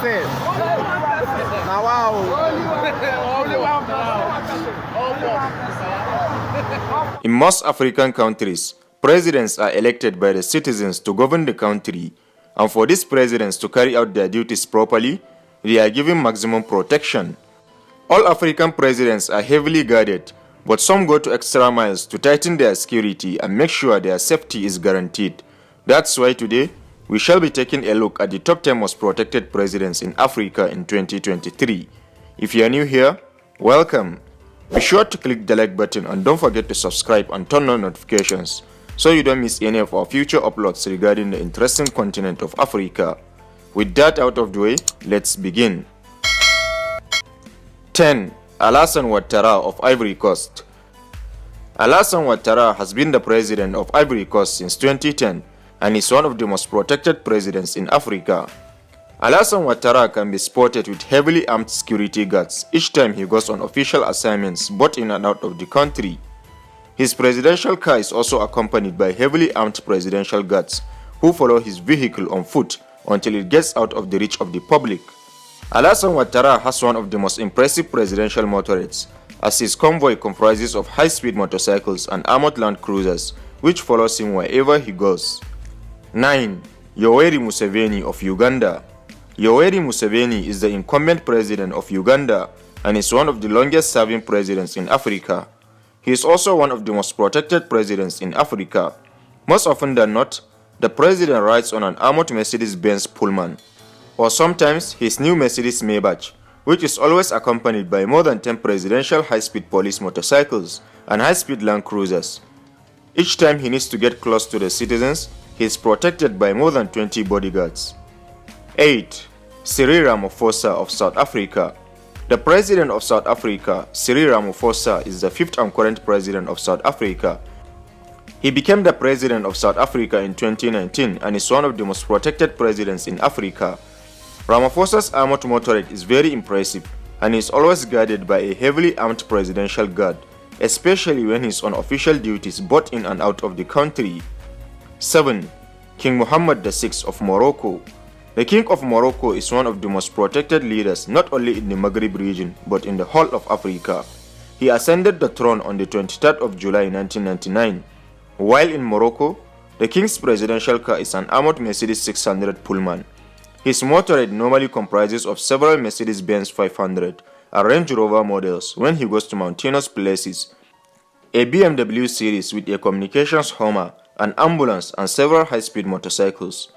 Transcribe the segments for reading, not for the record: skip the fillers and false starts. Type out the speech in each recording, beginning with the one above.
person. Now wow. Only one person. In most African countries, presidents are elected by the citizens to govern the country, and for these presidents to carry out their duties properly, they are given maximum protection. All African presidents are heavily guarded, but some go to extra miles to tighten their security and make sure their safety is guaranteed. That's why today, we shall be taking a look at the top 10 most protected presidents in Africa in 2023. If you are new here, welcome. Be sure to click the like button and don't forget to subscribe and turn on notifications so you don't miss any of our future uploads regarding the interesting continent of Africa. With that out of the way, let's begin. 10. Alassane Ouattara of Ivory Coast. Alassane Ouattara has been the president of Ivory Coast since 2010 and is one of the most protected presidents in Africa. Alassane Ouattara can be spotted with heavily armed security guards each time he goes on official assignments both in and out of the country. His presidential car is also accompanied by heavily armed presidential guards who follow his vehicle on foot until it gets out of the reach of the public. Alassane Ouattara has one of the most impressive presidential motorrades, as his convoy comprises of high-speed motorcycles and armored land cruisers, which follows him wherever he goes. 9. Yoweri Museveni of Uganda. Yoweri Museveni is the incumbent president of Uganda and is one of the longest-serving presidents in Africa. He is also one of the most protected presidents in Africa. Most often than not, the president rides on an armored Mercedes-Benz Pullman, or sometimes his new Mercedes Maybach, which is always accompanied by more than 10 presidential high-speed police motorcycles and high-speed land cruisers. Each time he needs to get close to the citizens, he is protected by more than 20 bodyguards. 8. Cyril Ramaphosa of South Africa. The president of South Africa, Cyril Ramaphosa, is the 5th and current president of South Africa. He became the president of South Africa in 2019 and is one of the most protected presidents in Africa. Ramaphosa's armored motorrade is very impressive and is always guarded by a heavily armed presidential guard, especially when he is on official duties both in and out of the country. 7. King Mohammed VI of Morocco. The King of Morocco is one of the most protected leaders not only in the Maghreb region but in the whole of Africa. He ascended the throne on the 23rd of July 1999. While in Morocco, the king's presidential car is an armored Mercedes 600 Pullman. His motorrade normally comprises of several Mercedes-Benz 500 and Range Rover models when he goes to mountainous places, a BMW series with a communications Hummer, an ambulance and several high-speed motorcycles.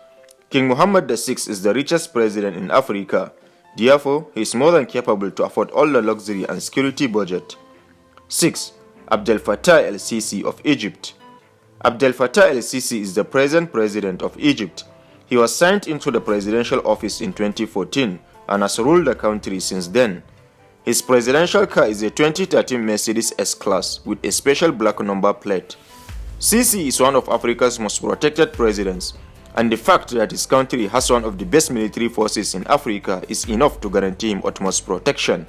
King Mohammed VI is the richest president in Africa. Therefore, he is more than capable to afford all the luxury and security budget. 6. Abdel Fattah el-Sisi of Egypt. Abdel Fattah el-Sisi is the present president of Egypt. He was signed into the presidential office in 2014 and has ruled the country since then. His presidential car is a 2013 Mercedes S-Class with a special black number plate. Sisi is one of Africa's most protected presidents, and the fact that his country has one of the best military forces in Africa is enough to guarantee him utmost protection.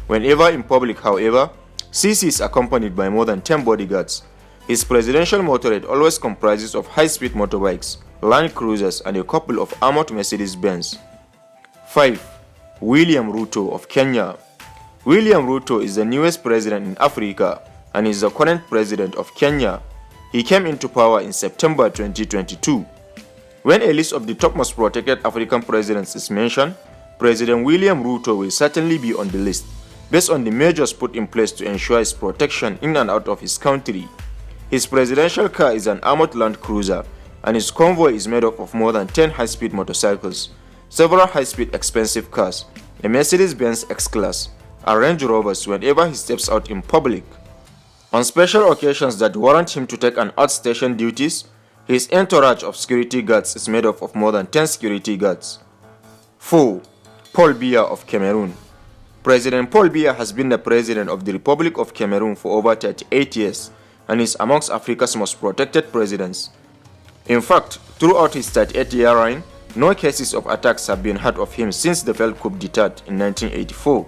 Whenever in public, however, Sisi is accompanied by more than 10 bodyguards. His presidential motorrade always comprises of high-speed motorbikes, land cruisers, and a couple of armored Mercedes-Benz. 5. William Ruto of Kenya. William Ruto is the newest president in Africa and is the current president of Kenya. He came into power in September 2022. When a list of the top most protected African presidents is mentioned, President William Ruto will certainly be on the list, based on the measures put in place to ensure his protection in and out of his country. His presidential car is an armored land cruiser, and his convoy is made up of more than 10 high-speed motorcycles, several high-speed expensive cars, a Mercedes-Benz X-Class, and Range Rovers whenever he steps out in public. On special occasions that warrant him to take an outstation duties, his entourage of security guards is made up of more than 10 security guards. 4. Paul Biya of Cameroon. President Paul Biya has been the president of the Republic of Cameroon for over 38 years and is amongst Africa's most protected presidents. In fact, throughout his 38-year reign, no cases of attacks have been heard of him since the failed coup d'etat in 1984.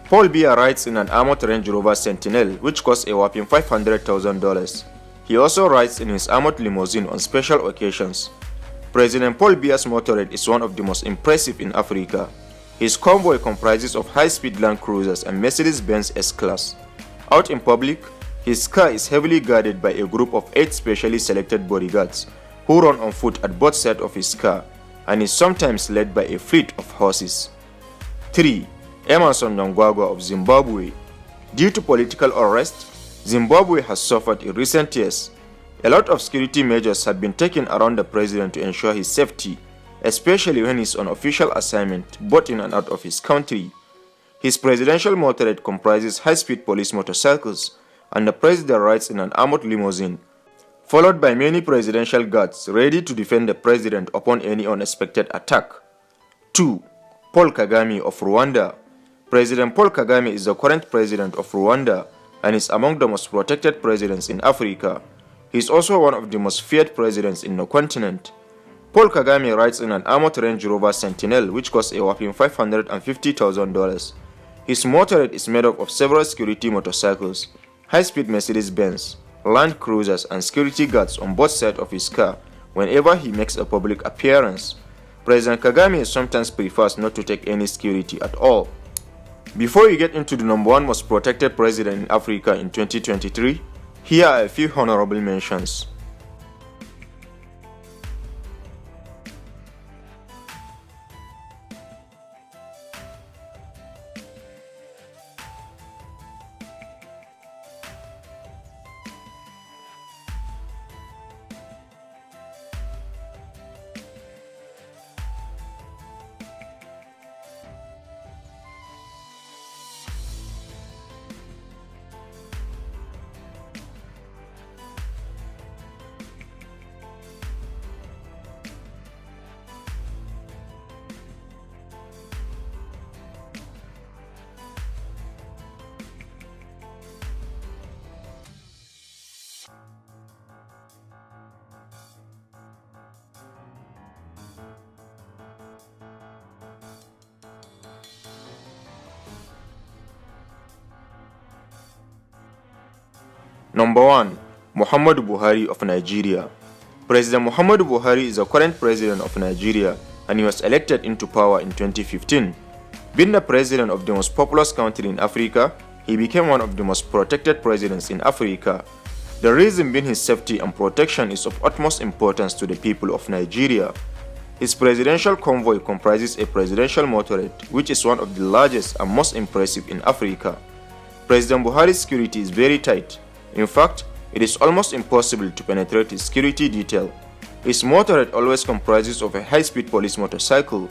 Paul Biya rides in an armored Range Rover Sentinel, which costs a whopping $500,000. He also rides in his armored limousine on special occasions. President Paul Biya's motorrad is one of the most impressive in Africa. His convoy comprises of high-speed Land Cruisers and Mercedes-Benz S-Class. Out in public, his car is heavily guarded by a group of 8 specially selected bodyguards who run on foot at both sides of his car and is sometimes led by a fleet of horses. 3. Emmerson Mnangagwa of Zimbabwe. Due to political unrest, Zimbabwe has suffered in recent years. A lot of security measures have been taken around the president to ensure his safety, especially when he is on official assignment both in and out of his country. His presidential motorrad comprises high-speed police motorcycles, and the president rides in an armored limousine, followed by many presidential guards ready to defend the president upon any unexpected attack. 2. Paul Kagame of Rwanda. President Paul Kagame is the current president of Rwanda and is among the most protected presidents in Africa. He is also one of the most feared presidents in the continent. Paul Kagame rides in an armored Range Rover Sentinel which costs a whopping $550,000. His motorrad is made up of several security motorcycles, high-speed Mercedes-Benz, Land Cruisers and security guards on both sides of his car whenever he makes a public appearance. President Kagame sometimes prefers not to take any security at all. Before you get into the number 1 most protected president in Africa in 2023, here are a few honorable mentions. Number 1. Muhammadu Buhari of Nigeria. President Muhammadu Buhari is the current president of Nigeria and he was elected into power in 2015. Being the president of the most populous country in Africa, he became one of the most protected presidents in Africa. The reason being his safety and protection is of utmost importance to the people of Nigeria. His presidential convoy comprises a presidential motorrad, which is one of the largest and most impressive in Africa. President Buhari's security is very tight. In fact, it is almost impossible to penetrate his security detail. His motorrad always comprises of a high-speed police motorcycle,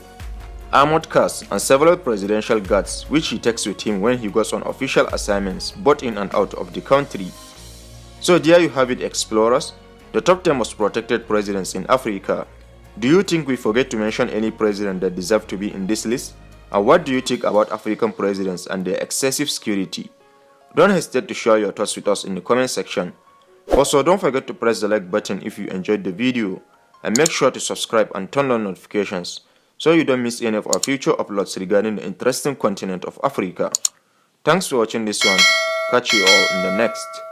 armored cars, and several presidential guards which he takes with him when he goes on official assignments both in and out of the country. So there you have it, explorers, the top 10 most protected presidents in Africa. Do you think we forget to mention any president that deserves to be in this list? And what do you think about African presidents and their excessive security? Don't hesitate to share your thoughts with us in the comment section. Also, don't forget to press the like button if you enjoyed the video, and make sure to subscribe and turn on notifications so you don't miss any of our future uploads regarding the interesting continent of Africa. Thanks for watching this one. Catch you all in the next.